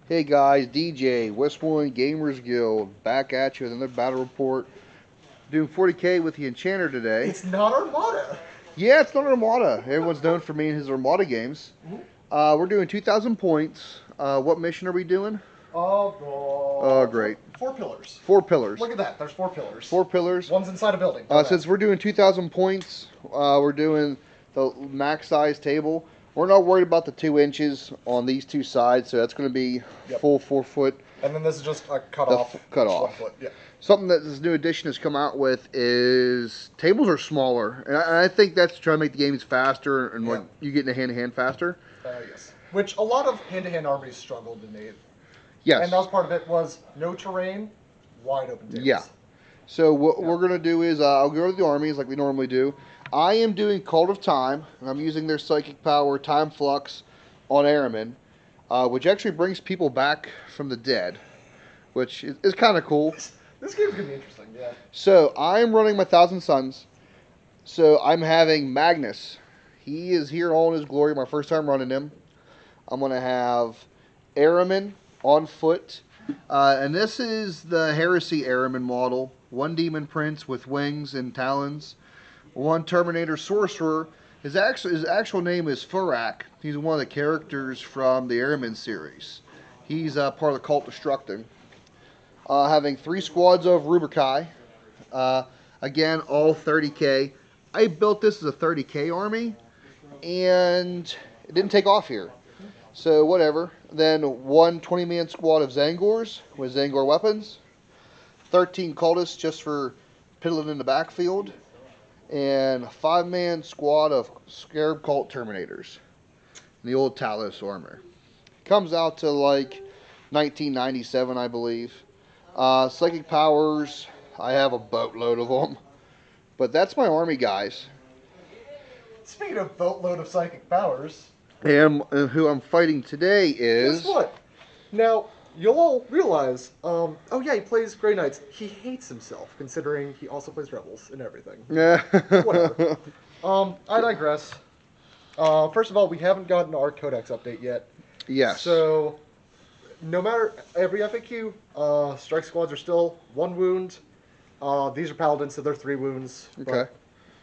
Hey guys, DJ, Westmoreland Gamers Guild, back at you with another battle report. Doing 40K with the Enchanter today. It's not Armada. Yeah, it's not Armada. Everyone's known for me and his Armada games. We're doing 2,000 points. What mission are we doing? Oh, Great. Four pillars. 4 pillars. Look at that. There's 4 pillars. 4 pillars. One's inside a building. Since we're doing 2,000 points, we're doing the max size table. We're not worried about the 2 inches on these two sides, so that's going to be full 4 foot. And then this is just a cut off. Cut off. 1 foot. Yeah. Something that this new edition has come out with is tables are smaller, and I think that's to try to make the games faster and like you get into hand-to-hand faster. Yes. Which a lot of hand-to-hand armies struggled to make. Yes. And that was part of it was no terrain, wide open tables. Yeah. So what we're going to do is I'll go to the armies like we normally do. I am doing Cult of Time, and I'm using their Psychic Power Time Flux on Airmen, which actually brings people back from the dead, which is kind of cool. This game's going to be interesting, yeah. So I'm running my Thousand Suns. So I'm having Magus. He is here all in his glory, my first time running him. I'm going to have Airmen on foot. And this is the Heresy Airman model. 1 Demon Prince with wings and talons. 1 Terminator Sorcerer. His actual name is Furak. He's one of the characters from the Airman series. He's part of the Cult Destructing. Having 3 squads of Rubrikai. Again, all 30k. I built this as a 30k army, and it didn't take off here. So whatever. Then 1 20-man squad of Zangors with Zangor weapons. 13 cultists just for piddling in the backfield. And a 5-man squad of Scarab Cult Terminators. The old Talos armor. Comes out to like 1997, I believe. Psychic powers, I have a boatload of them. But that's my army, guys. Speaking of boatload of psychic powers. And who I'm fighting today is... Guess what? Now, you'll all realize, oh yeah, he plays Grey Knights. He hates himself, considering he also plays Rebels and everything. Yeah. Whatever. I digress. First of all, we haven't gotten our Codex update yet. Yes. So, no matter every FAQ, strike squads are still 1 wound. These are paladins, so they're 3 wounds. Okay.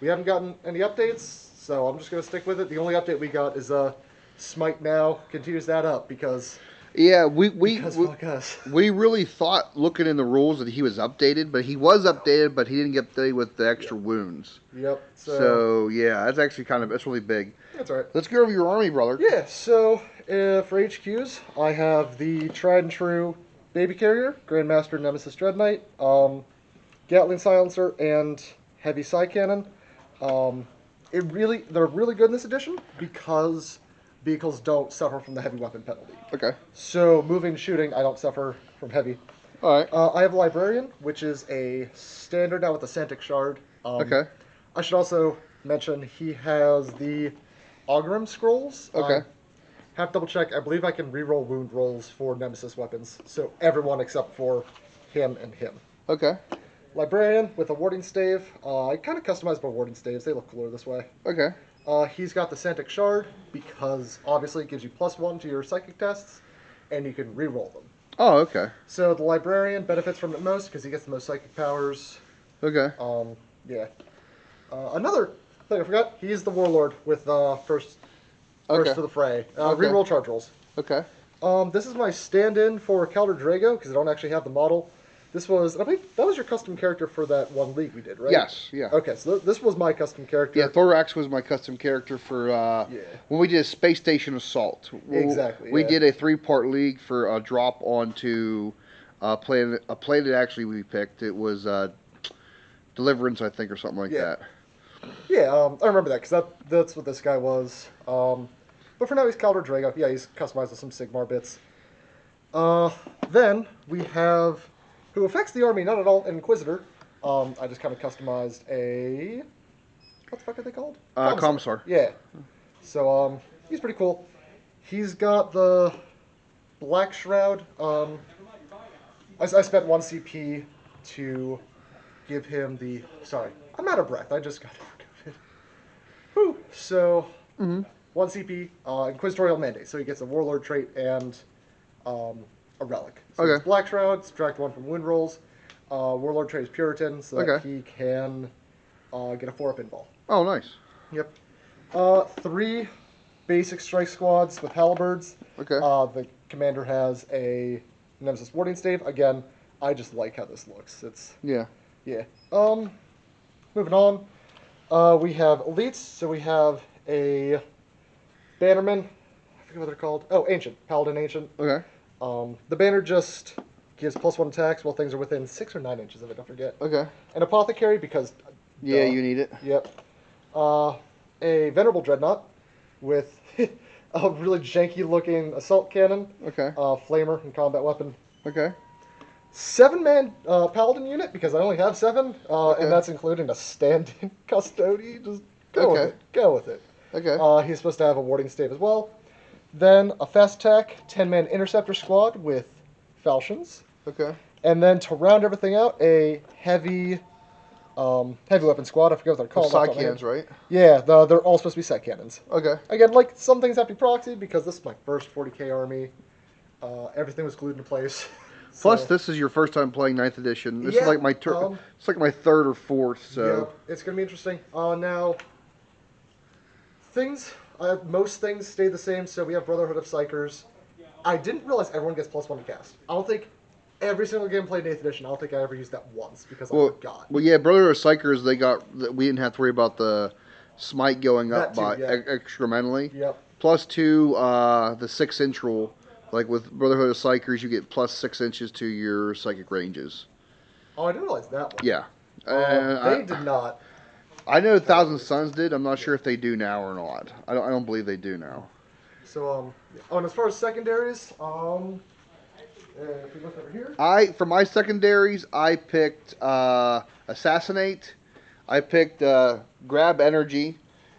We haven't gotten any updates, so I'm just going to stick with it. The only update we got is Smite now continues that up because... Yeah, fuck us. We really thought, looking in the rules, that he was updated, but he was updated, but he didn't get updated with the extra wounds. Yep. So, yeah, that's actually that's really big. That's all right. Let's go over your army, brother. Yeah, so for HQs, I have the tried and true Baby Carrier, Grandmaster Nemesis Dread Knight, Gatling Silencer, and Heavy Psy Cannon. They're really good in this edition because vehicles don't suffer from the heavy weapon penalty. Okay. So moving and shooting, I don't suffer from heavy. All right. I have a Librarian, which is a standard now with the Santic Shard. Okay. I should also mention he has the Augurum Scrolls. Okay. Have to double check. I believe I can reroll wound rolls for Nemesis weapons. So everyone except for him and him. Okay. Librarian with a warding stave. I kind of customized my warding staves. They look cooler this way. Okay. He's got the Santic Shard because obviously it gives you +1 to your psychic tests, and you can reroll them. Oh, okay. So the Librarian benefits from it most because he gets the most psychic powers. Okay. Yeah. Another thing I forgot, he's the Warlord with first to the fray. Reroll charge rolls. Okay. This is my stand-in for Calder Drago because I don't actually have the model. This was, I believe, that was your custom character for that one league we did, right? Yes, yeah. Okay, so this was my custom character. Yeah, Thorax was my custom character for when we did a Space Station Assault. Exactly. We did a 3-part league for a drop onto a planet actually we picked. It was Deliverance, I think, or something like that. Yeah, I remember that because that's what this guy was. But for now, he's Calder Drago. Yeah, he's customized with some Sigmar bits. Then we have, who affects the army not at all, an Inquisitor. I just kind of customized a, what the fuck are they called? Commissar. Yeah. So he's pretty cool. He's got the Black Shroud. I spent 1 CP to give him the... Sorry, I'm out of breath. I just got over COVID. Whew. So, 1 CP, Inquisitorial Mandate. So he gets a Warlord trait and a relic. So Okay. it's Black Shroud, subtract 1 from wound rolls. Warlord trades Puritan so that he can get a 4-up invul. Oh, nice. Yep. 3 basic strike squads with halberds. Okay. The commander has a Nemesis warding stave. Again, I just like how this looks. It's Yeah. yeah. Moving on. We have elites. So we have a bannerman. I forget what they're called. Oh, ancient. Paladin ancient. Okay. The banner just gives +1 attacks while things are within 6 or 9 inches of it. Don't forget. Okay. An apothecary because. Yeah, you need it. Yep. A venerable dreadnought with a really janky looking assault cannon. Okay. Flamer and combat weapon. Okay. 7-man paladin unit because I only have 7, Okay. and that's including a stand-in custody. Just go with Okay. it. Go with it. Okay. He's supposed to have a warding stave as well. Then a fast attack 10-man interceptor squad with falchions. Okay. And then to round everything out, a heavy weapon squad. I forget what they're called. Side cannons, right? Yeah, they're all supposed to be set cannons. Okay. Again, like some things have to be proxied because this is my first 40k army. Everything was glued into place. Plus, So- this is your first time playing 9th edition. This Yeah, is like my it's like my 3rd or 4th. So yeah, it's gonna be interesting. Now, most things stay the same. So we have Brotherhood of Psychers. I didn't realize everyone gets +1 to cast. I don't think every single game played in 8th edition. I don't think I ever used that once because I forgot. Well, yeah, Brother of Psychers, we didn't have to worry about the smite going up That too, yeah. excrementally. Yep. +2, the 6-inch rule. Like with Brotherhood of Psychers, you get +6 inches to your psychic ranges. Oh, I didn't realize that one. Yeah. They did not. I know Thousand Suns did. I'm not sure if they do now or not. I don't believe they do now. So, and as far as secondaries, if we look over here. For my secondaries, I picked Assassinate. I picked Grab Energy.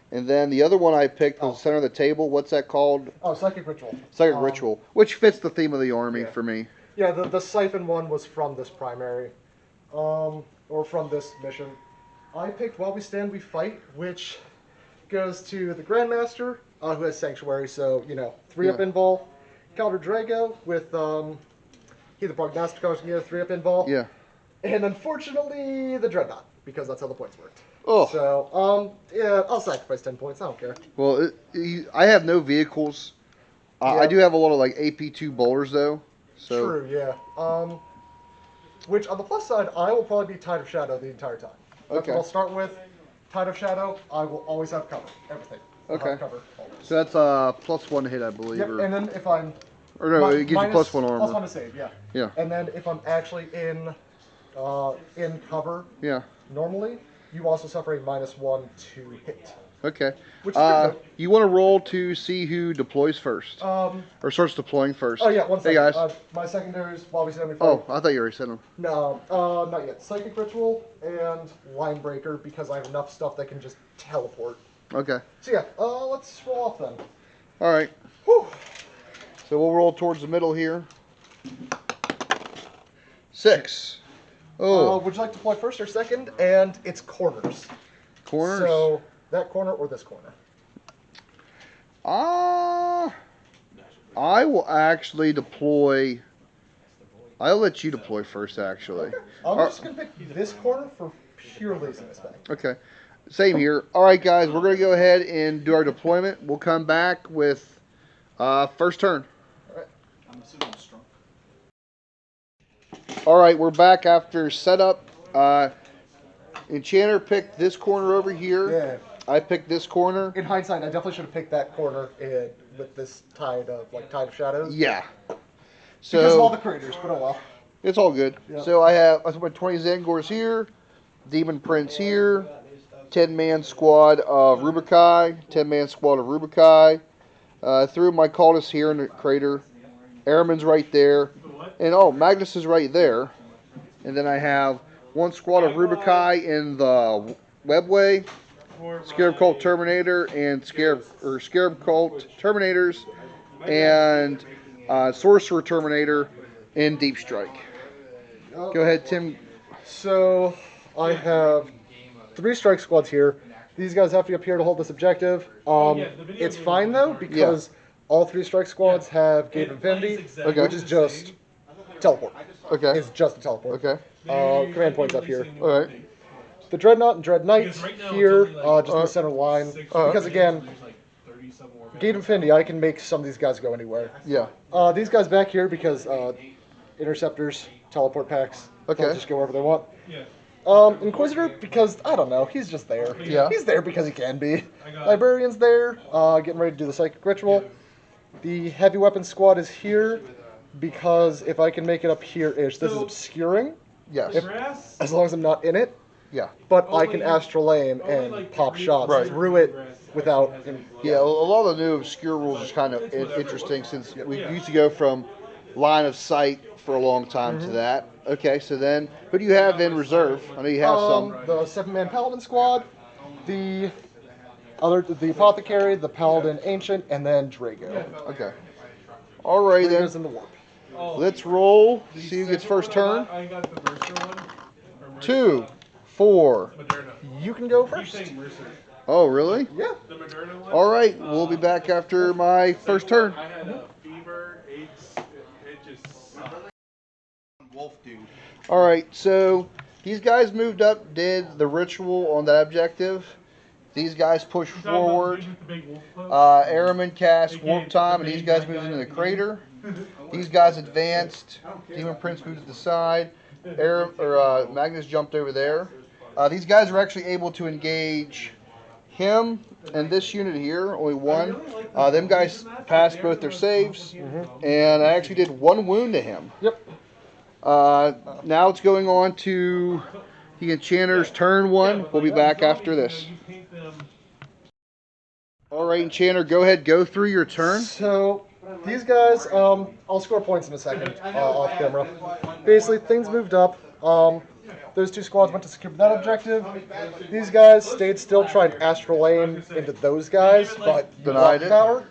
And then the other one I picked was the center of the table. What's that called? Oh, Psychic Ritual. Psychic Ritual, which fits the theme of the army Yeah. for me. Yeah, the Siphon one was from this primary, or from this mission. I picked While We Stand, We Fight, which goes to the Grandmaster, who has Sanctuary, so, 3-up Yeah. invul. Counter Drago with, he the Prognosticos can get a 3-up invul. Yeah. And unfortunately, the Dreadnought, because that's how the points worked. Oh. So, yeah, I'll sacrifice 10 points, I don't care. Well, I have no vehicles. Yeah. I do have a lot of like AP2 bowlers though. So. True, yeah. Which, on the plus side, I will probably be Tide of Shadow the entire time. That's Okay. what I'll start with. Tide of Shadow, I will always have cover. Everything. I'll Okay. have cover, always. So that's a +1 hit, I believe. Yep, and then if I'm... Or no, it gives you minus- +1 armor. +1 to save, yeah. Yeah. And then if I'm actually in cover, Yeah. normally, you also suffer a -1 to hit. Okay. Which is pretty good. You want to roll to see who deploys first, Oh or starts deploying first. yeah, one Hey second. guys. My secondaries, While We Stand, We Fight. Oh, I thought you already said them. No, not yet. Psychic Ritual and Line Breaker because I have enough stuff that can just teleport. Okay. So yeah, let's roll off then. All right. Whew. So we'll roll towards the middle here. 6. Oh, Would you like to play first or second? And it's corners. corners. So that corner or this corner? I will actually deploy. I'll let you deploy first, actually. I'm just gonna pick this corner for pure laziness back. Okay. Same here. All right, guys. We're gonna go ahead and do our deployment. We'll come back with first turn. I'm assuming it's strong. All right, we're back after setup. Enchanter picked this corner over here. Yeah. I picked this corner. In hindsight, I definitely should have picked that corner with this Tide of Shadows. Yeah. So Because of all the craters, but oh well. it's all good. Yeah. So I put 20 Zangors here, Demon Prince here, 10-man squad of Rubikai, 10-man squad of Rubikai. Threw my cultists here in the crater. Airman's right there. And Magus is right there. And then I have one squad of Rubikai in the webway, Scarab Cult Terminator, and Scarab Cult Terminators, and Sorcerer Terminator in Deep Strike. Go ahead, Tim. So I have 3 strike squads here. These guys have to be up here to hold this objective. It's fine though because all 3 strike squads have Gate of Infinity, Okay. which is just teleport. Okay. It's just a teleport. Okay. Command points up here. All right. The Dreadnought and Dread Knight here, just in the center line. Because again, Gate Infinity, I can make some of these guys go anywhere. Yeah. These guys back here, because Interceptors, teleport packs, they'll just go wherever they want. Inquisitor, because, I don't know, he's just there. Yeah. He's there because he can be. Librarian's there, getting ready to do the Psychic Ritual. The Heavy Weapons Squad is here, because if I can make it up here-ish, this is obscuring. Yes. As long as I'm not in it. Yeah. But I can Astral Aim and pop shots through it without... Yeah, a lot of the new obscure rules is kind of interesting since we used to go from line of sight for a long time to that. Okay, so then, who do you have in reserve? I know you have some. The 7-man Paladin Squad, the Apothecary, the Paladin Ancient, and then Drago. Okay. All right, then. Drago's in the warp. Let's roll. See who gets first turn. 2, 4. You can go first. Oh, really? Yeah. All right, we'll be back after my first turn. I had a fever, AIDS, it just sucked. Wolf dude. All right, so these guys moved up, did the ritual on that objective. These guys push forward. Airman cast Warp Time, and these guys moved into the crater. These guys advanced. Demon Prince moved to the side. Magnus jumped over there. These guys were actually able to engage him and this unit here, only one. Them guys passed both their saves, and I actually did 1 wound to him. Yep. Now it's going on to the Enchanter's turn 1. We'll be back after this. All right, Enchanter, go ahead, go through your turn. So, these guys, I'll score points in a second, off camera. Basically, things moved up. Those 2 squads went to secure that objective. These guys stayed still, tried Astral Aim into those guys, but denied it. Power,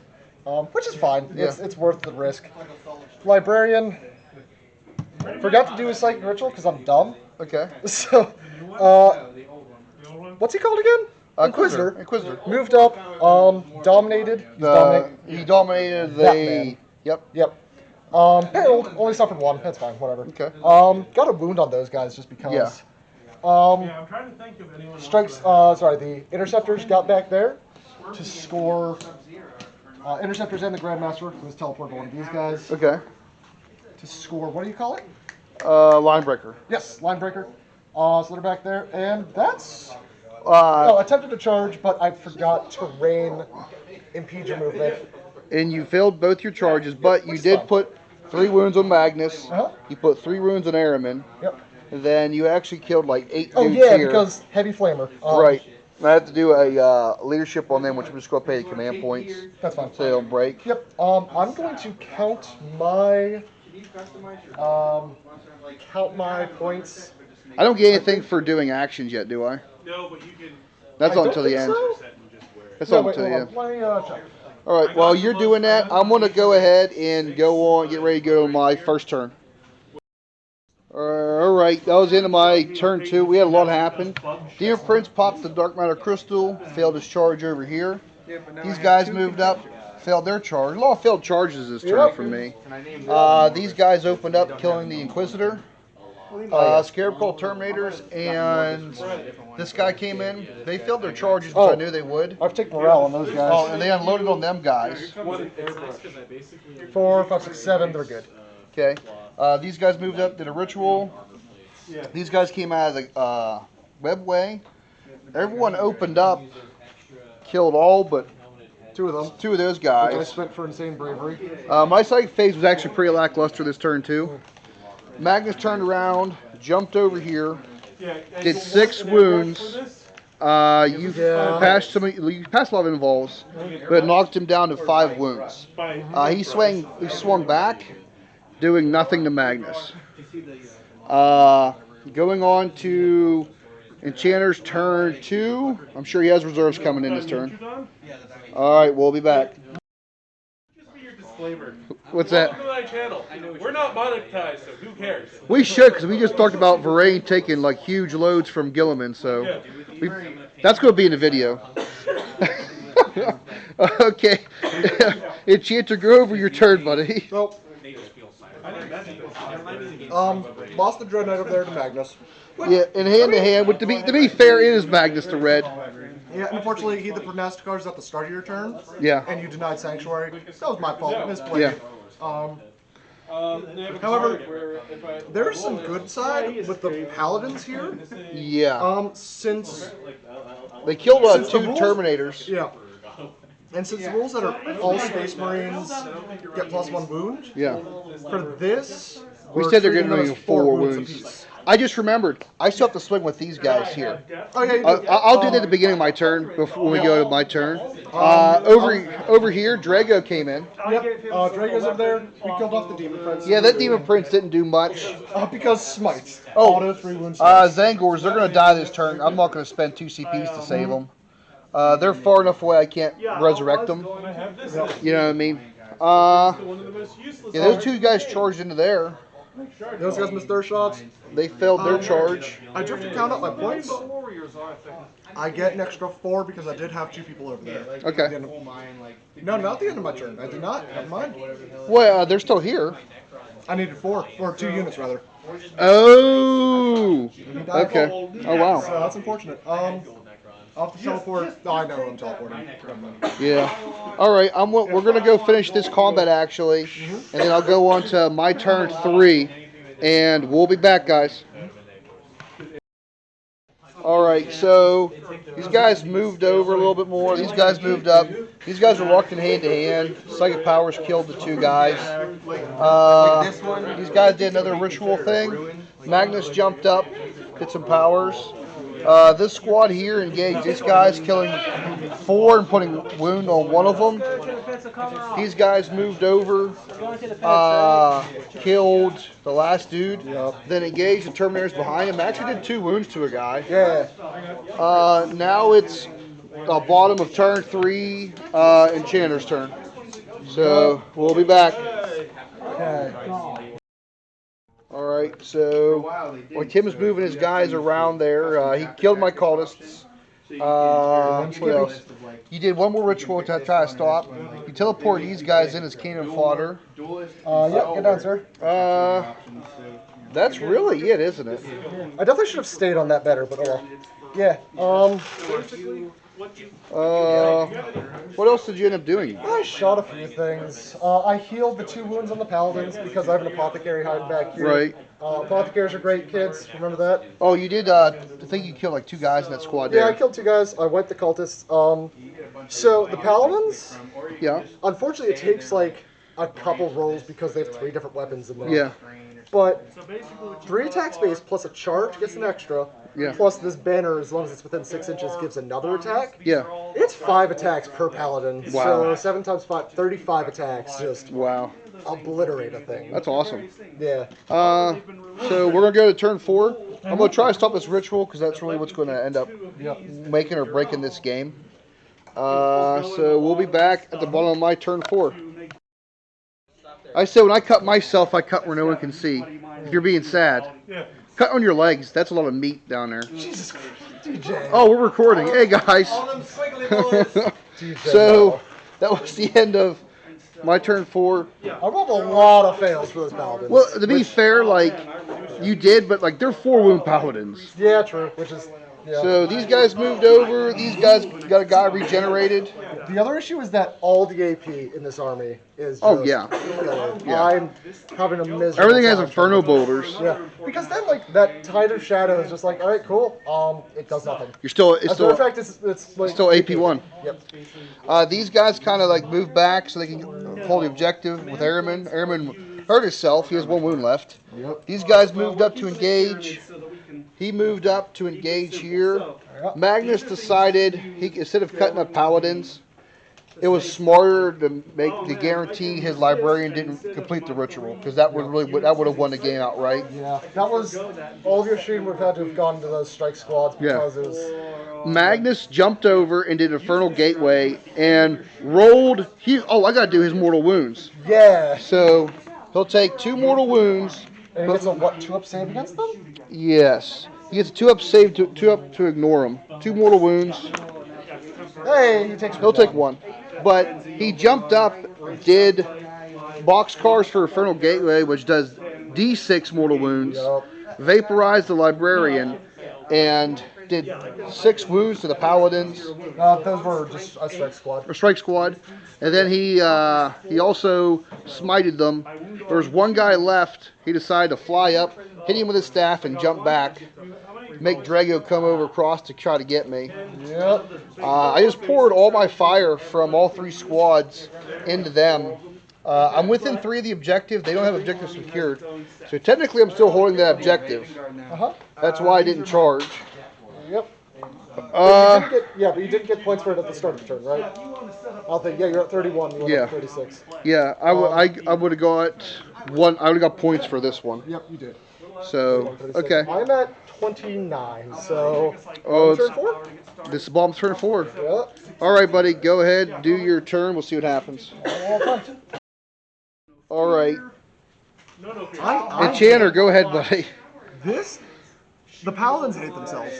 which is fine. Yeah. It's worth the risk. Librarian forgot to do his Psychic Ritual because I'm dumb. Okay. So, what's he called again? Inquisitor. Inquisitor. Moved up, dominated. He dominated the... That man. Yep. Barreled, only suffered 1. That's fine, whatever. Okay. Got a wound on those guys just because. Yeah. I'm trying to think of anyone Strikes, the Interceptors got back there to score. Interceptors and the Grandmaster, who was teleported to one of these guys, Okay. to score, what do you call it? Line breaker. Yes, line breaker. So they're back there, and that's... Uh, attempted to charge, but I forgot terrain impede your movement. and you failed both your charges, but you did put 3 wounds on Magnus. You put 3 wounds on Aramin. Yep. And then you actually killed like 8 Oh dudes yeah, here. because heavy flamer. Right. I have to do a leadership on them, which I'm just going to pay the command points That's fine. so they don't break. Yep. I'm going to count my points. I don't get anything for doing actions yet, do I? No, but you can. That's I not don't until the think end. so. Set and just wear it. That's No, not wait, until the hold end. on. Let me check. All right. While you're doing that, I'm going to go ahead and go on, get ready to go to my first turn. All right, that was the end of my turn 2. We had a lot happen. Demon Prince popped the Dark Matter Crystal, failed his charge over here. These guys moved up, failed their charge. A lot of failed charges this turn for me. These guys opened up, killing the Inquisitor. Scarab Call Terminators, and this guy came in. They failed their charges, which I knew they would. I've taken morale on those guys. Oh, and they unloaded on them guys. 4, 5, 6, 7. They're good. Okay. These guys moved up, did a ritual. These guys came out of the webway. Everyone opened up, killed all but 2 of them. 2 of those Which I guys. spent for insane bravery. My psychic phase was actually pretty lackluster this turn too. Magnus turned around, jumped over here, did 6 wounds. You passed a lot of involves, but it knocked him down to 5 wounds. He swung back, doing nothing to Magnus. Going on to Enchanter's turn 2. I'm sure he has reserves coming in this turn. All right, we'll be back. Just be your disclaimer. What's that? Welcome to my channel. We're not monetized, so who cares? We should, because we just talked about Varane taking like huge loads from Gilliman, so that's going to be in the video. Okay, Enchanter, go over your turn, buddy. Well, Lost the Dread Knight over there to Magnus. Yeah, in hand to hand. But to be fair, it is Magnus the red. Yeah, unfortunately, he hit the prognosticators at the start of your turn. Yeah. And you denied Sanctuary. That was my fault. Misplay. Yeah. However, there's some good side with the Paladins here. Yeah. Since They killed since the two rules- Terminators. Yeah. And since the rules that are all Space Marines get +1 wound, Yeah. for this, We we're said they're treating getting them ring as of 4 wounds. apiece. I just remembered. I still have to swing with these guys here. Oh, yeah, you do. I'll do that at the beginning of my turn before we go to my turn. Over here, Drago came in. Yep. Drago's over there. We killed off the Demon Prince. Yeah, that Demon Prince didn't do much. Because smites. Oh, Auto 3 wounds. Smites. Zangors, they're going to die this turn. I'm not going to spend 2 CPs to save them. They're far enough away I can't resurrect them. You know what I mean? Yeah, those two guys charged into there. Those guys missed their shots. They failed their charge. I drifted count up my points. I get an extra 4 because I did have 2 people over there. Okay. No, not the end of my turn. I did not. Never mind. Well, they're still here. I needed 4. Or 2 units, rather. Oh. Okay. Oh, wow. So that's unfortunate. I'll have to teleport. Oh, I know I'm teleporting. Yeah. All right. We're gonna go finish this combat actually, and then I'll go on to my turn 3, and we'll be back, guys. All right. So these guys moved over a little bit more. These guys moved up. These guys are locked in hand to hand. Psychic powers killed the 2 guys. These guys did another ritual thing. Magnus jumped up, did some powers. This squad here engaged these guys, killing 4 and putting wound on one of them. These guys moved over, killed the last dude, then engaged the Terminators behind him. Actually did 2 wounds to a guy. Yeah. Now it's the bottom of turn 3, Enchanter's turn. So we'll be back. Okay. Alright, so while Tim is moving his guys around there, he killed my cultists. What else? You did one more ritual to try to stop. You teleport these guys in as cannon fodder. Yep, get down, sir. That's really it, isn't it? I definitely should have stayed on that better, but oh well. Yeah. What else did you end up doing? I shot a few things. I healed the 2 wounds on the Paladins because I have an Apothecary hiding back here. Right. Apothecaries are great kids. Remember that? Oh, you did. I think you killed like 2 guys in that squad there. Yeah, I killed 2 guys. I wiped the cultists. So the Paladins, Yeah. unfortunately, it takes like a couple rolls because they have 3 different weapons in there. Yeah. But 3 attack space plus a charge gets an extra. Yeah. Plus this banner, as long as it's within 6 inches, gives another attack. Yeah. It's 5 attacks per paladin. Wow. So 7 times 5, 35 attacks. Just Wow. obliterate a thing. That's awesome. Yeah. So we're gonna go to turn 4. I'm gonna try to stop this ritual because that's really what's going to end up making or breaking this game. So we'll be back at the bottom of my turn 4. I said when I cut myself, I cut where no one can see. If you're being sad, cut on your legs. That's a lot of meat down there. Jesus Christ, DJ. Oh, we're recording. Hey guys. So that was the end of my turn 4. I rolled a lot of fails for those paladins. Well, to be fair, like you did, but like they're 4 wound paladins. Yeah, true. Which is. Yeah. So these guys moved over. These guys got a guy regenerated. The other issue is that all the AP in this army is. Oh, just yeah. killer. Yeah. I'm having a miserable. Everything has time Inferno trying to- boulders. Yeah, because then like that Tide of Shadow is just like, all right, cool. It does nothing. You're still, it's As a matter of still, fact, it's like still AP1. Yep. These guys kind of like moved back so they can hold the objective with Airman. Airman hurt himself. He has 1 wound left. Yep. These guys moved up to engage. He moved up to engage here. Magnus decided he, instead of cutting up paladins, it was smarter to guarantee his librarian didn't complete the ritual because that would have won the game outright. Yeah, that was all of your shooting would have had to have gone to those strike squads because it was. Magnus jumped over and did Infernal Gateway and rolled. I gotta do his mortal wounds. Yeah. So he'll take 2 mortal wounds. And he gets a what, 2-up save against them? Yes, he gets a 2-up save, 2-up to ignore him. 2 mortal wounds. Hey, he takes. He'll take 1, but he jumped up, did boxcars for Infernal Gateway, which does D6 mortal wounds, Yup. vaporized the librarian, and did 6 wounds to the paladins. Those were just a strike squad. Or strike squad, and then he also smited them. There was one guy left. He decided to fly up, hit him with his staff, and jump back. Make Drago come over across to try to get me. Yep. I just poured all my fire from all 3 squads into them. I'm within 3 of the objective. They don't have objectives secured, so technically I'm still holding that objective. That's why I didn't charge. Yep. But you didn't get points for it at the start of the turn, right? I'll think. Yeah, you're at 31. You went Yeah. up to 36. Yeah, I would have got one. I would have got points for this one. Yep, you did. So okay. I'm at 29. So Oh, turn 4. This is bomb turn 4. Yep. All right, buddy, go ahead, do your turn. We'll see what happens. All right, Enchanter, go ahead, buddy. The paladins hate themselves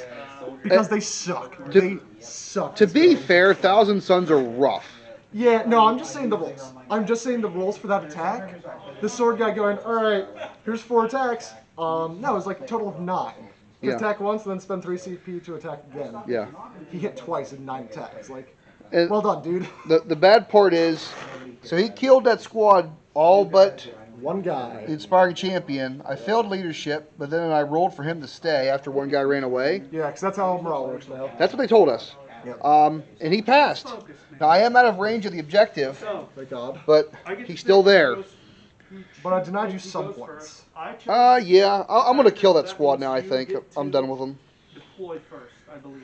because they suck. They suck. To be fair, Thousand Suns are rough. Yeah, no, I'm just saying the rules. I'm just saying the rules for that attack. The sword guy going, all right, here's 4 attacks. No, it's like a total of 9. He Yeah. attack once, and then spend 3 CP to attack again. Yeah. He hit twice in 9 attacks. Like, And well done, dude. the bad part is, so he killed that squad all but One guy. the Inspiring Champion. I failed leadership, but then I rolled for him to stay after one guy ran away. Yeah, because that's how morale works now. That's what they told us. Yep. And he passed. Now, I am out of range of the objective, Thank God. but he's still there. But I denied you some points. Yeah, I'm going to kill that squad now, I think. I'm done with them. Deployed first, I believe.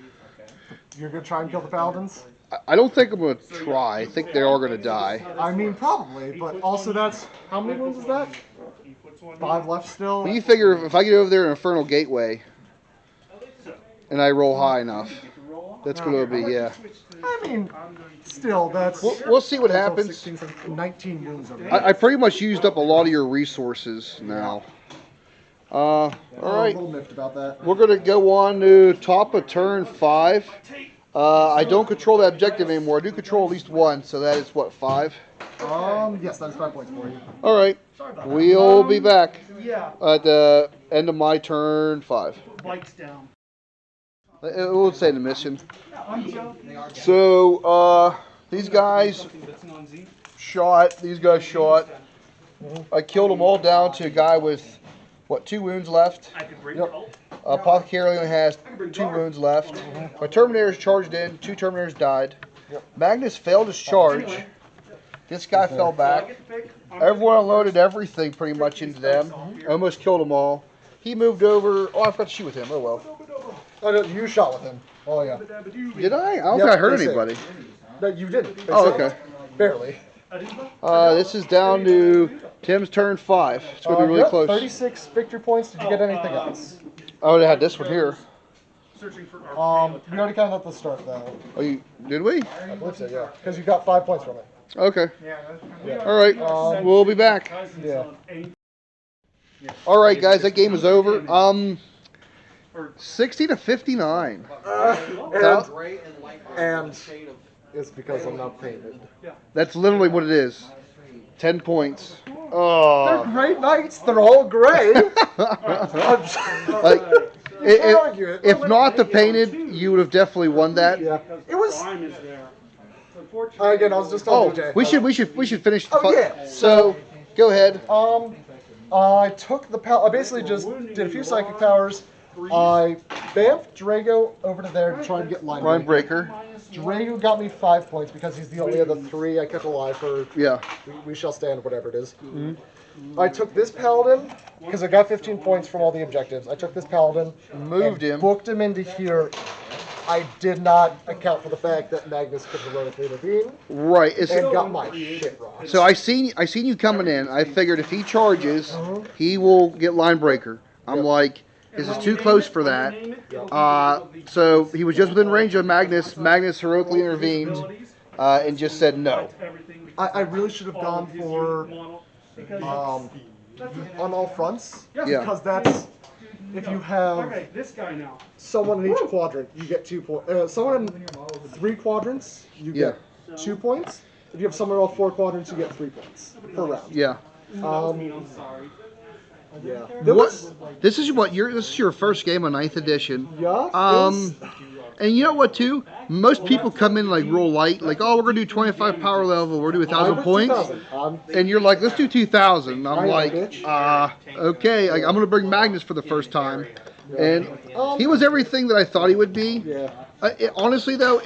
You're going to try and kill the paladins? I don't think I'm going to try. I think they are going to die. I mean, probably, but also that's... How many wounds is that? 5 left still? Well, you figure if I get over there in Infernal Gateway and I roll high enough, that's going to be, yeah. I mean, still, that's... We'll see what happens. 16, 17, 19 wounds already. I pretty much used up a lot of your resources now. All I'm a right. little miffed about that. We're going to go on to top of turn 5. I don't control that objective anymore. I do control at least one, so that is what, 5? Yes, that's 5 points for you. All right. We'll be back Yeah, at the end of my turn 5. lights down. It will say the mission. So, these guys shot. These guys shot. I killed them all down to a guy with, what, 2 wounds left? I could bring Yep. Apothecary only has 2 wounds left. My Terminators charged in. 2 Terminators died. Yep. Magnus failed his charge. This guy fell back. Everyone unloaded everything pretty much into them. Almost killed them all. He moved over. Oh, I forgot to shoot with him. Oh, well. Oh, no, you shot with him. Oh, yeah. Did I? I don't think I hurt they say. anybody. No, you didn't. They Oh, say. okay. Barely. This is down to Tim's turn 5. It's going to be really Yep, close. 36 victory points. Did you get anything else? I would have had this one here. Searching for We already counted at the start, though. Oh, did we? I believe so, yeah. Because you got 5 points from it. Okay. Yeah. All right. We'll be back. Yeah. All right, guys. That game is over. 60 to 59. And it's because I'm not painted. That's literally what it is. 10 points. They're Oh. great knights. They're all gray. Like, argue it. if not the painted, you would have definitely won that. Yeah. It was... Time is there. Unfortunately, Again, I was just Oh, on DJ. we should finish. The Oh, yeah. So, go ahead. I took the I basically just did a few psychic powers. I bamfed Drago over to there to try and get line Line break. breaker. Drago got me 5 points because he's the only of the 3 I kept alive for. Yeah. We shall stand, whatever it is. I took this paladin because I got 15 points from all the objectives. I took this paladin, Moved and him. booked him into here. I did not account for the fact that Magus could heroically intervene Right. and got my shit rocked. So I seen you coming in. I figured if he charges, he will get line breaker. I'm like, this is too close for that. So he was just within range of Magnus. Magnus heroically intervened and just said no. I really should have gone for on all fronts Yeah. because that's if you have okay, this guy now. someone in each quadrant, you get 2 points. Someone in 3 quadrants, you get 2 points. If you have someone in all 4 quadrants, you get 3 points per round. Yeah. I'm sorry. Yeah. This is your first game on 9th edition. Yeah. And you know what too? Most people come in like real light, like, oh, we're gonna do 25 power level, we're gonna do 1,000 points, and you're like, let's do 2,000. I'm like, okay, like, I'm gonna bring Magnus for the first time, and he was everything that I thought he would be. Yeah. Honestly though,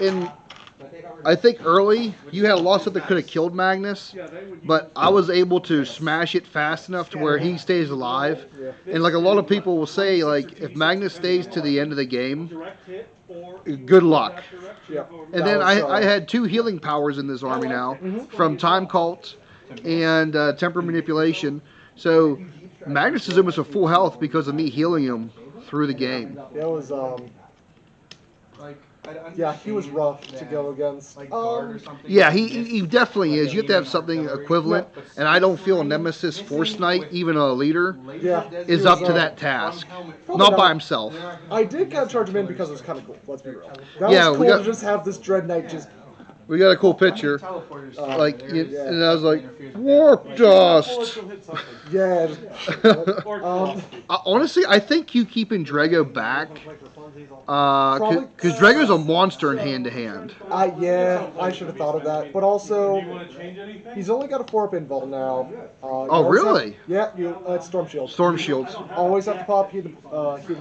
I think early you had a lot of stuff that could have killed Magnus, but I was able to smash it fast enough to where he stays alive. And like a lot of people will say, like, if Magnus stays to the end of the game, good luck. And then I had 2 healing powers in this army now, from Time Cult and Temper Manipulation. So Magnus is almost at full health because of me healing him through the game. That was yeah, he was rough to go against. Yeah, he definitely is. You have to have something equivalent, and I don't feel a Nemesis Force Knight, even a leader, is up to that task. Not by himself. I did kind of charge him in because it was kind of cool. Let's be real. That was cool to just have this Dread Knight just. We got a cool picture, and I was like, warp dust. Yeah. Honestly, I think you keeping Drago back, because Drago's a monster in hand-to-hand. Yeah, I should have thought of that. But also, he's only got a 4-up invul now. Oh, really? It's Storm Shield. Storm Shields. Always have to pop the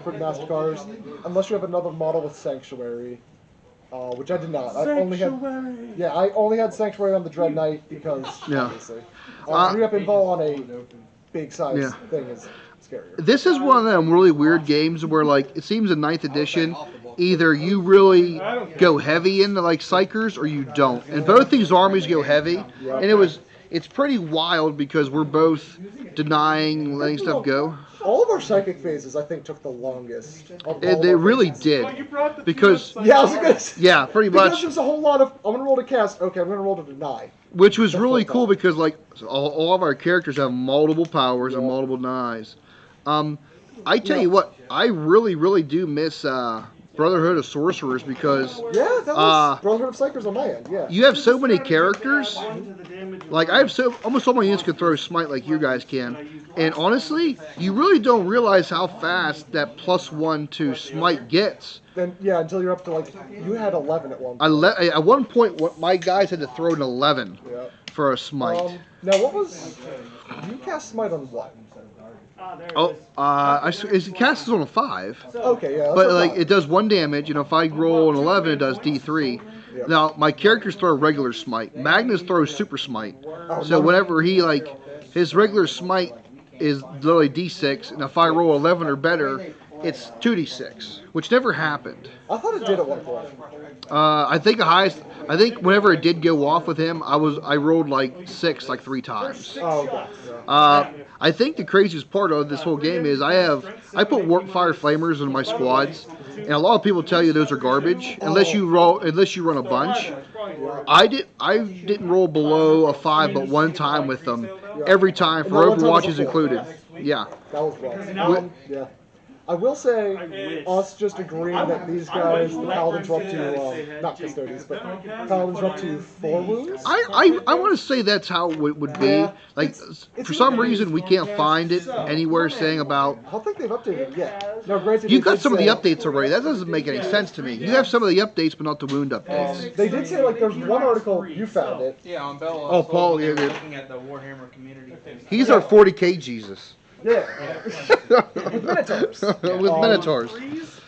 pretty master cars, unless you have another model with Sanctuary. Which I did not. I only had Sanctuary on the Dread Knight because obviously 3-up invul on a big size thing is scarier. This is one of them really weird games where, like, it seems in 9th edition, either you really go heavy into like Psychers or you don't. And both these armies go heavy, and it's pretty wild because we're both denying letting stuff go. All of our psychic phases, I think, took the longest. They really did. Because, I was going to say. Yeah, pretty much. Because there's a whole lot of, I'm going to roll to cast, okay, I'm going to roll to deny. Which was really cool because, like, all of our characters have multiple powers and multiple denies. I tell you what, I really, really do miss Brotherhood of Sorcerers because... Yeah, that was Brotherhood of Psychers on my end, yeah. You have so many characters. Like, I have almost all my units can throw Smite like you guys can. And honestly, you really don't realize how fast that +1 to Smite gets. Then until you're up to, like, you had 11 at one point. At one point, my guys had to throw an 11 for a Smite. Now, you cast Smite on what? It casts on a 5. Okay, yeah. But like it does 1 damage, and if I roll an 11, it does D3. Yep. Now my characters throw regular smite. Magnus throws super smite. So whenever he his regular smite is literally D6, and if I roll 11 or better, it's 2d6, which never happened. I thought it did at one point. I think whenever it did go off with him, I rolled like 6 like 3 times. Oh, okay. I think the craziest part of this whole game is I put warp fire flamers in my squads, and a lot of people tell you those are garbage unless you run a bunch. I didn't roll below a 5 but 1 time with them every time for Overwatches included. Yeah. That was rough. Yeah. I will say, us just agreeing that these guys, the Paladins were up to, not Custodians, but Paladins were up to 4 wounds. I want to say that's how it would be. Yeah, like, for some reason, we can't find it anywhere saying about... I don't think they've updated it yet. Now, granted, you got some of the updates already. That doesn't make any sense to me. You have some of the updates, but not the wound updates. They did say, like, there's one article, you found it. Yeah, on Bell. Oh, Paul, looking at the Warhammer community thing. He's our 40K Jesus. Yeah. With Minotaurs. With Minotaurs.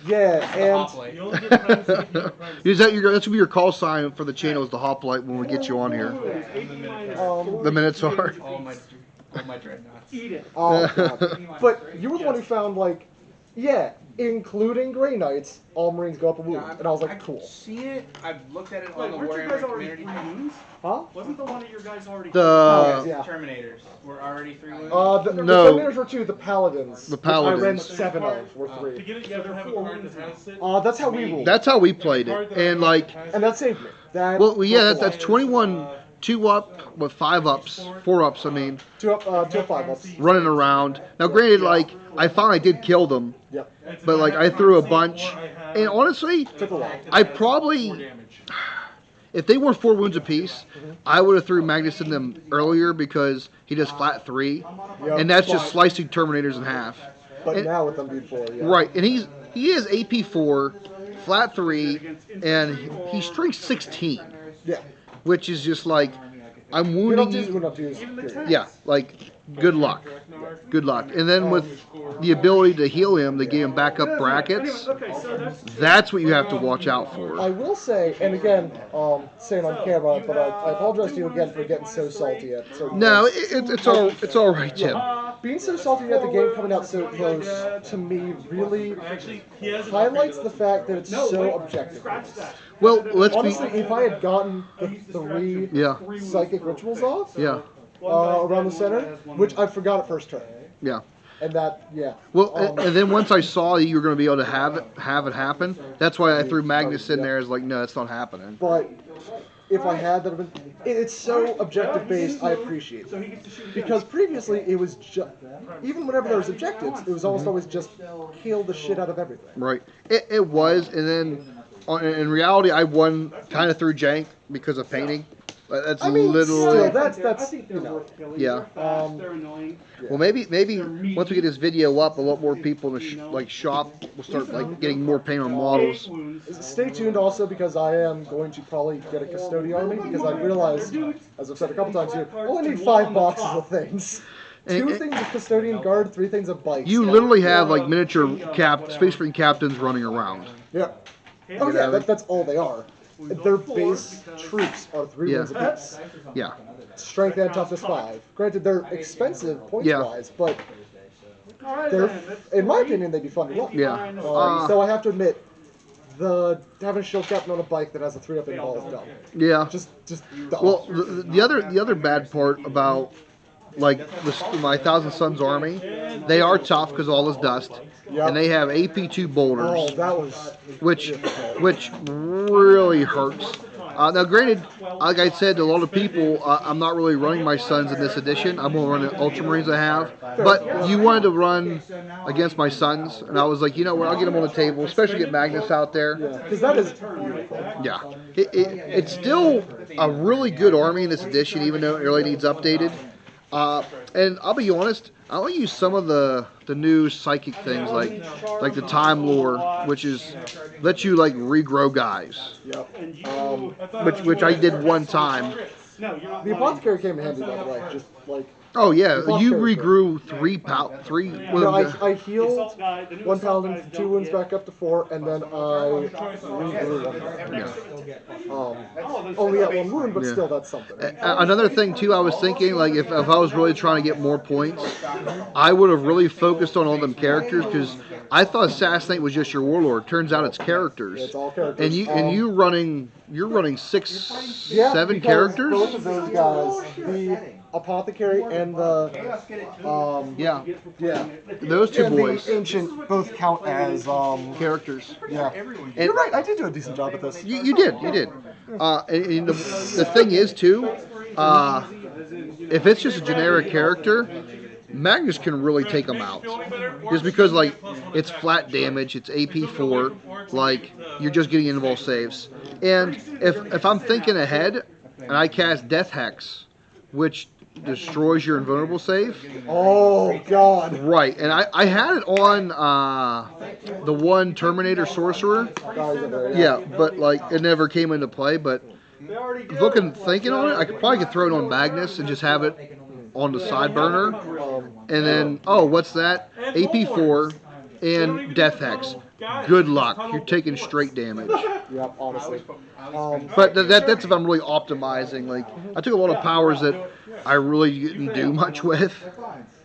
Yeah, and... That's going to be your call sign for the channel, is the hoplite when we get you on here. The Minotaur. All my dreadnoughts. Eat it. But you were the one who found, like, including Grey Knights, all Marines go up a wound. And I was like, cool. I've seen it. I've looked at it on the Warhammer community thing. Huh? Wasn't the one of your guys already... Terminators were already 3 wounds? The Terminators were 2, the Paladins. The Paladins. I ran 7 of were 3. To get it, you have to have a card that has it. That's how we ruled. That's how we played it. And, like... And that saved me. That's 21... 2 up, with 5 ups, 4 ups, I mean. 2 up, 5 ups. Running around. Now, granted, like, I finally did kill them. Yep. But, like, I threw a bunch. And honestly, Took a while. I probably... if they were 4 wounds apiece, I would have threw Magnus in them earlier because he does flat 3, and that's just slicing Terminators in half. But And- now with them being 4, yeah. Right, and he is AP 4, flat 3, and he strength 16, Yeah. which is just like, I'm Good wounding up twos, you. good up twos. period. Yeah, like, good luck. Good luck. And then with the ability to heal him, to get him back up brackets, that's what you have to watch out I for. will say, and again, saying on camera, but I apologize to you again for getting so salty at certain No, points. it's all right, Tim. Being so salty at the game coming out so close, to me, really highlights the fact that it's so objective. Well, let's Honestly, be. if I had gotten the 3 Yeah, psychic rituals off yeah, around the center, which I forgot at first turn, yeah. and that, yeah. Well, and then once I saw you were going to be able to have it happen, that's why I threw Magnus in there as like, no, it's not happening. But if I had that, have been, it's so objective based. I appreciate it because previously it was just even whenever there was objectives, it was almost always just kill the shit out of everything. Right. It was, and then in reality, I won kind of through jank because of painting. That's I mean, literally. still, that's you know. Yeah. Well, maybe once we get this video up, a lot more people in the shop will start like getting more paint on models. Stay tuned also because I am going to probably get a custodian army because I realized, as I've said a couple times here, I only need 5 boxes of things. 2 things of custodian guard, 3 things of bikes. You literally have like miniature Space Marine captains running around. Yeah. Oh yeah, that's all they are. Their base troops are 3 Yeah. wins apiece. Yeah. Strength and toughness 5. Granted, they're expensive points-wise, but they're, in my opinion, they'd be fun to run. Yeah. So I have to admit, having a shield captain on a bike that has a 3-up in ball is dumb. Yeah. Just dumb. Well, the other bad part about like my Thousand Suns army, they are tough because all is dust, Yep. and they have AP2 boulders, Oh, that was... which really hurts. Now, granted, like I said to a lot of people, I'm not really running my Suns in this edition. I'm going to run the Ultramarines I have. But you wanted to run against my Suns, and I was like, you know what, I'll get them on the table, especially get Magnus out there. Because that is beautiful. Yeah. It's still a really good army in this edition, even though it really needs updated. And I'll be honest, I only use some of the new psychic things like the time lore, which is lets you like regrow guys. Yep. Which I did one time. The apothecary came in handy, by the way. Just like... Oh yeah, you regrew three. No, I healed 1 paladin, 2 wounds back up to 4, and then I regrew 1 paladin. Only at 1 wound, but Yeah. still, that's something. Another thing too, I was thinking like if I was really trying to get more points, I would have really focused on all them characters because I thought Assassinate was just your warlord. Turns out it's characters. It's all characters. And you're running 6, Yeah, 7 because characters. both of those guys, the apothecary and the Yeah, yeah, those 2 and boys, the ancient both count as characters. yeah. You're right. I did do a decent job at this. You did. And the thing is too, if it's just a generic character, Magus can really take them out. Just because like it's flat damage, it's AP4, like you're just getting into all saves. And if I'm thinking ahead and I cast Death Hex, which destroys your invulnerable save. Oh God! Right, and I had it on the one Terminator Sorcerer. Yeah, but like it never came into play. But thinking on it, I could throw it on Magnus and just have it on the side burner, and then what's that? AP4 and Death Hex. Good luck. You're taking straight damage. Yep, honestly. But that's if I'm really optimizing. Like I took a lot of powers that I really didn't do much with.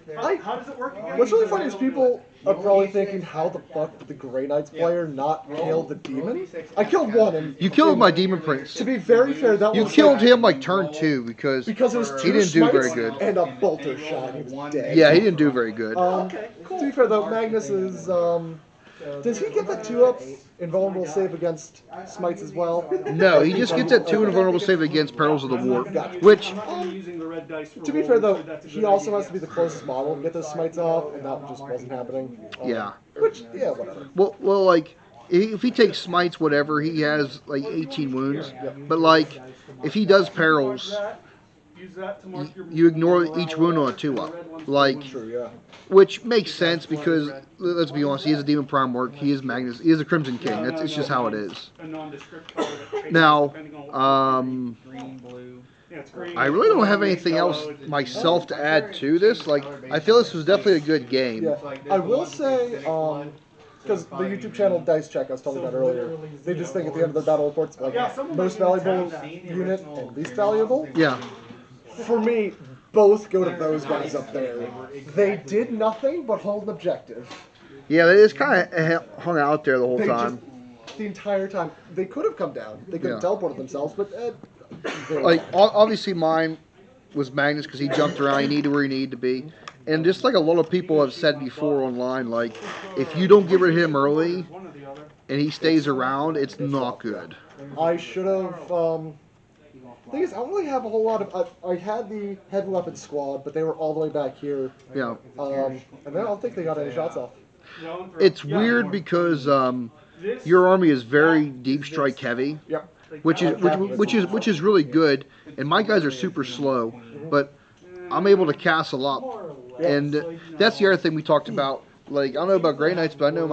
What's really funny is people are probably thinking, how the fuck did the Grey Knights player not kill the demon? I killed one. And You killed my Demon Prince. to be very fair, that You was killed like, him like turn 2 because it was 2 he didn't do very smites good. and a bolter shot. He was dead. Yeah, he didn't do very good. To be fair though, Magnus is does he get the 2-up invulnerable save against smites as well? No, he just gets that 2 invulnerable save against Perils of the Warp, which To be fair though, he also has to be the closest model to get those smites off, and that just wasn't happening. yeah. Which, yeah, whatever. Well, like if he takes smites, whatever, he has like 18 wounds. But like, if he does perils, you ignore each wound on a 2-up. Like, True, yeah. which makes sense because let's be honest, he is a demon prime work. He is Magnus. He is a Crimson King. It's just how it is. Now, I really don't have anything else myself to add to this. Like, I feel this was definitely a good game. Yeah. I will say, because the YouTube channel Dice Check I was talking about earlier, they just think at the end of the battle reports, like, most valuable unit and least valuable. Yeah. For me, both go to those guys up there. They did nothing but hold an objective. Yeah, they just kind of hung out there the whole They time. just, the entire time. They could have come down. They could have teleported themselves, but... like, obviously mine was Magnus because he jumped around. He needed where he needed to be. And just like a lot of people have said before online, like, if you don't get rid of him early and he stays around, it's not good. I should have... the thing is, I don't really have a whole lot of... I had the heavy weapons squad, but they were all the way back here. Yeah. And then I don't think they got any shots off. It's weird because your army is very deep strike heavy. Yep. Which is really good, and my guys are super slow, but I'm able to cast a lot, and that's the other thing we talked about. Like, I don't know about Grey Knights, but I know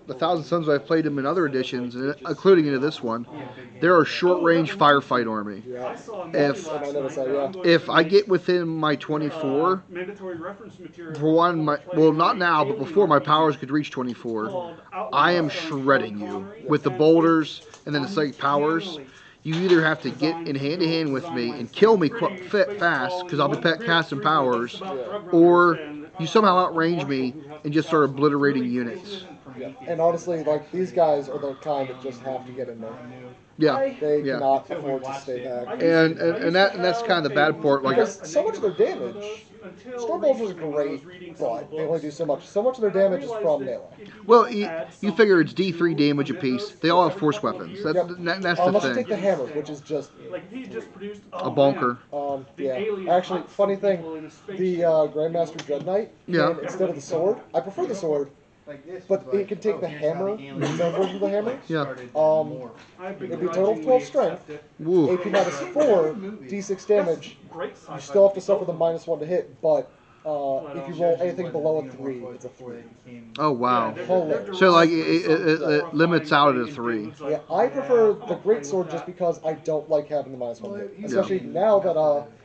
the Thousand Suns, I've played them in other editions, including into this one. They're a short-range firefight army. Yeah. If I get within my 24, for one, well, not now, but before my powers could reach 24, I am shredding you with the boulders and then the psychic powers. You either have to get in hand-to-hand with me and kill me fast, because I'll be casting powers, or you somehow outrange me and just start obliterating units. Yeah. And honestly, like, these guys are the kind that just have to get in there. Yeah, they cannot afford to stay back. And that's kind of the bad part. Like, because so much of their damage, Stormbolters are great, but they only do so much. So much of their damage is from melee. Well, you figure it's D3 damage apiece. They all have force weapons. That's the Unless thing. you take the hammer, which is just a bonker. Yeah. Actually, funny thing, the Grandmaster Dread Knight, instead of the sword, I prefer the sword. But it can take the hammer, the version of the hammer. Yeah. It'd be a total of 12 strength. Woo. AP minus 4, D6 damage. You still have to suffer the -1 to hit, but if you roll anything below a 3, it's a 3. Oh, wow. Holy. So, like, it limits out at a 3. Yeah, I prefer the Greatsword just because I don't like having the -1 hit. Especially now that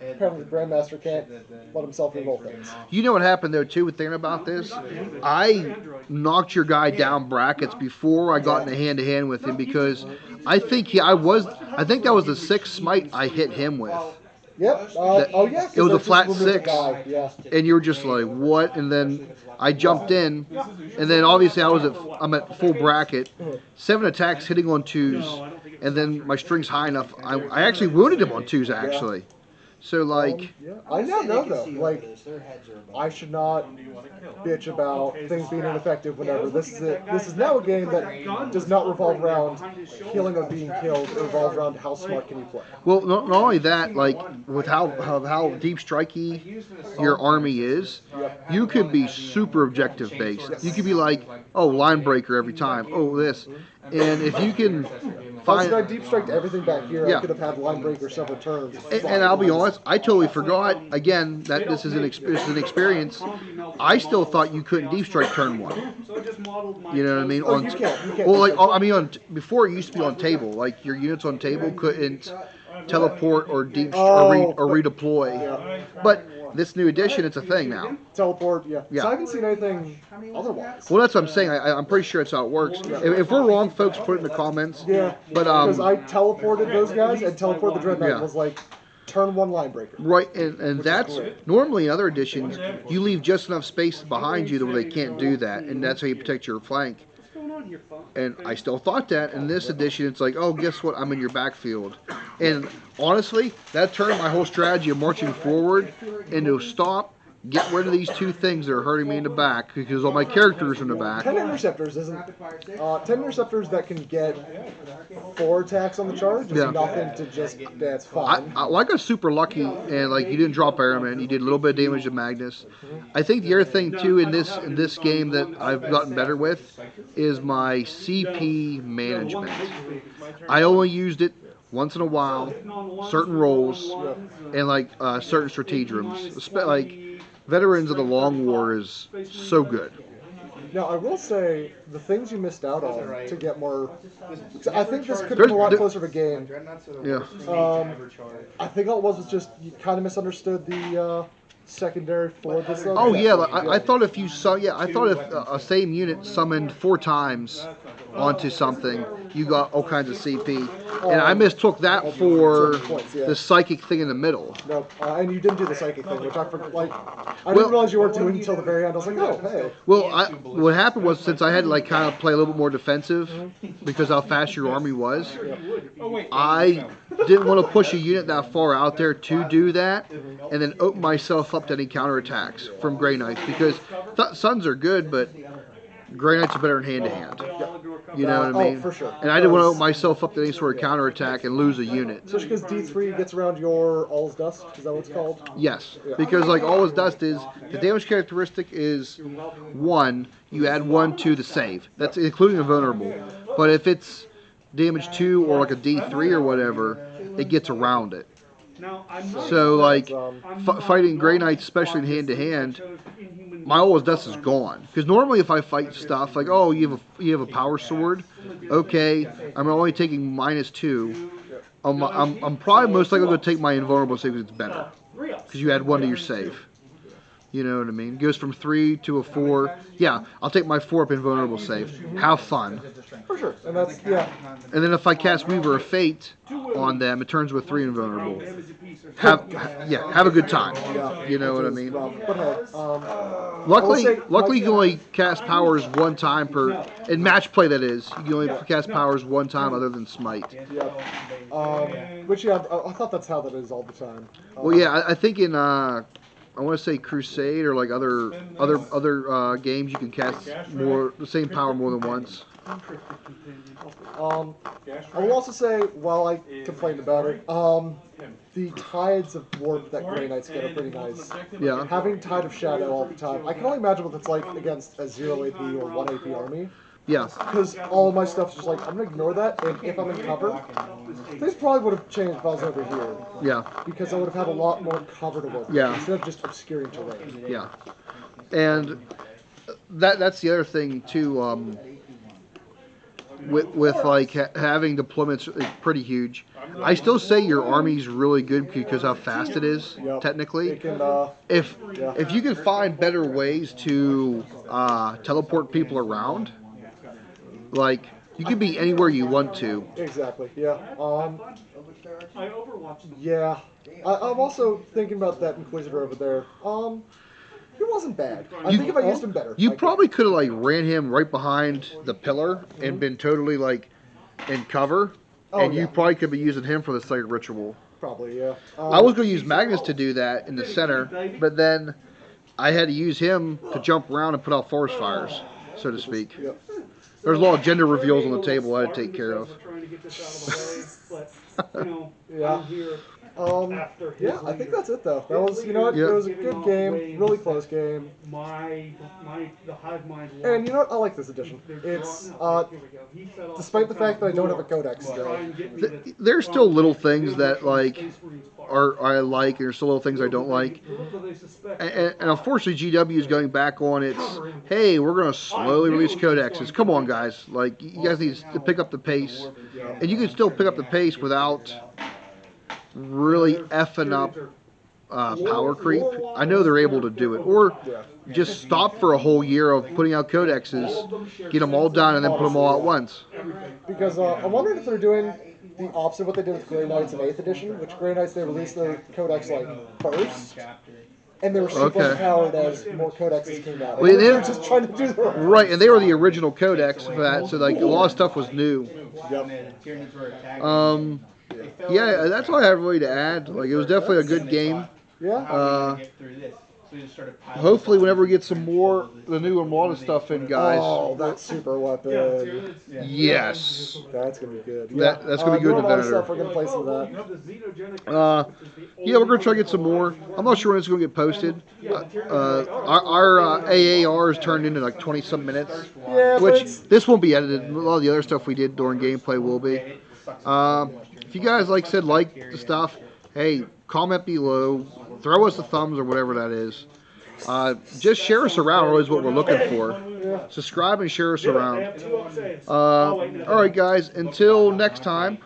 apparently the Grandmaster can't let himself reroll things. You know what happened, though, too, with thinking about this? I knocked your guy down brackets before I got in a hand-to-hand with him because I think that was the 6th smite I hit him with. Yep. It was a flat 6, yeah. and you were just like, "What?" And then I jumped in, and then obviously I'm at full bracket, 7 attacks hitting on 2s, and then my string's high enough. I actually wounded him on 2s actually. So, like... I now know, though, like, I should not bitch about things being ineffective whenever. This is now a game that does not revolve around killing or being killed. It revolves around how smart can you play. Well, not only that, like, with how deep strikey your army is, you could be super objective based. You could be like, oh, line breaker every time. Oh, this. And if you can find... I deep striked everything back here, I could have had line breaker several turns. And I'll be honest, I totally forgot, again, that this is an experience. I still thought you couldn't deep strike turn 1. You know what I mean? You can't. Well, like, I mean, before it used to be on table. Like, your units on table couldn't teleport or redeploy. But this new edition, it's a thing now. Teleport, yeah. So I haven't seen anything otherwise. Well, that's what I'm saying. I'm pretty sure that's how it works. If we're wrong, folks, put it in the comments. Yeah. But because I teleported those guys and teleported the Dread Knight was like turn 1 line breaker. Right, and that's normally in other editions you leave just enough space behind you that they can't do that, and that's how you protect your flank. And I still thought that. In this edition, it's like, oh, guess what? I'm in your backfield. And honestly, that turned my whole strategy of marching forward into stop get rid of these 2 things that are hurting me in the back because all my characters are in the back. 10 interceptors isn't 10 interceptors that can get 4 attacks on the charge is nothing to just that's fine. I got super lucky and like you didn't drop airman, you did a little bit of damage to Magnus. I think the other thing too in this game that I've gotten better with is my CP management. I only used it once in a while, certain roles, and like certain stratagems. Like Veterans of the Long War is so good. Now, I will say, the things you missed out on to get more... I think this could have been a lot closer of a game. Yeah. I think all it was just you kind of misunderstood the secondary for this. Oh, yeah. I thought if you saw... Yeah, I thought if a same unit summoned 4 times onto something, you got all kinds of CP. And I mistook that for the psychic thing in the middle. No, and you didn't do the psychic thing, which I forgot. Like, I didn't realize you weren't doing until the very end. I was like, oh, hey. Well, what happened was since I had to like kind of play a little bit more defensive because how fast your army was, I didn't want to push a unit that far out there to do that, and then open myself up to any counterattacks from Grey Knights because Suns are good, but Grey Knights are better in hand-to-hand. You know what I mean? Oh, for sure. And I didn't want to open myself up to any sort of counterattack and lose a unit. Especially because D3 gets around your All's Dust. Is that what it's called? Yes. Because like All's Dust is, the damage characteristic is 1, you add 1 to the save. That's including a vulnerable. But if it's damage 2 or like a D3 or whatever, it gets around it. So like fighting Grey Knights, especially in hand-to-hand, my All's Dust is gone. Because normally if I fight stuff like, oh, you have a power sword, okay, I'm only taking -2. I'm probably most likely going to take my invulnerable save because it's better. Because you add 1 to your save. You know what I mean? It goes from 3 to a 4. Yeah, I'll take my 4 up invulnerable save. Have fun. For sure. And that's, yeah. And then if I cast Weaver of Fate on them, it turns with 3 invulnerable. Have a good time. You know what I mean? Luckily you can only cast powers 1 time per, in match play that is, you can only cast powers 1 time other than Smite. Which, yeah, I thought that's how that is all the time. Well, yeah, I think in, I want to say Crusade or like other games you can cast the same power more than once. I will also say, while I complained about it, the tides of warp that Grey Knights get are pretty nice. Yeah. Having Tide of Shadow all the time, I can only imagine what it's like against a 0 AP or 1 AP army. Yeah. Because all of my stuff's just like, I'm going to ignore that, and if I'm in cover, things probably would have changed if I was over here. Yeah. Because I would have had a lot more cover to work with, instead of just obscuring terrain. Yeah. And that's the other thing, too, with like having deployments is pretty huge. I still say your army's really good because how fast it is, technically. It can, if you can find better ways to teleport people around, like, you can be anywhere you want to. Exactly, yeah. Yeah. I'm also thinking about that Inquisitor over there. He wasn't bad. I think if I used him better. You probably could have, like, ran him right behind the pillar and been totally, like, in cover. And you probably could be using him for the Sacred Ritual. Probably, yeah. I was going to use Magus to do that in the center, but then I had to use him to jump around and put out forest fires, so to speak. Yep. There's a lot of gender reveals on the table I had to take care of. Yeah. Yeah, I think that's it though. That was, you know what? It was a good game, really close game. And you know what? I like this edition. It's despite the fact that I don't have a codex still. There's still little things that like I like, and there's still little things I don't like. And unfortunately, GW is going back on its. Hey, we're going to slowly release codexes. Come on, guys! Like you guys need to pick up the pace, and you can still pick up the pace without really effing up power creep. I know they're able to do it, or just stop for a whole year of putting out codexes, get them all done, and then put them all at once. Because I'm wondering if they're doing the opposite of what they did with Grey Knights in 8th edition, which Grey Knights, they released their codex like first, and they were super overpowered as more codexes came out. Well, they were just trying to do the right, and they were the original codex for that, so like a lot of stuff was new. Yeah, that's all I have really to add. Like, it was definitely a good game. Yeah. hopefully whenever we get some more the new armada stuff in, guys. Oh, that super weapon. Yes. That's gonna be good. That's gonna be good in the Venator. We're gonna play some of that. Yeah, we're gonna try to get some more. I'm not sure when it's gonna get posted. Our AAR is turned into like 20-some minutes, Yeah, which this won't be edited. A lot of the other stuff we did during gameplay will be. If you guys like the stuff, hey, comment below, throw us the thumbs or whatever that is. Just share us around is what we're looking for. Subscribe and share us around. Alright guys, until next time,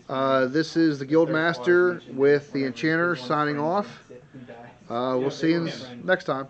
this is the Guild Master with the Enchanter signing off. We'll see you next time.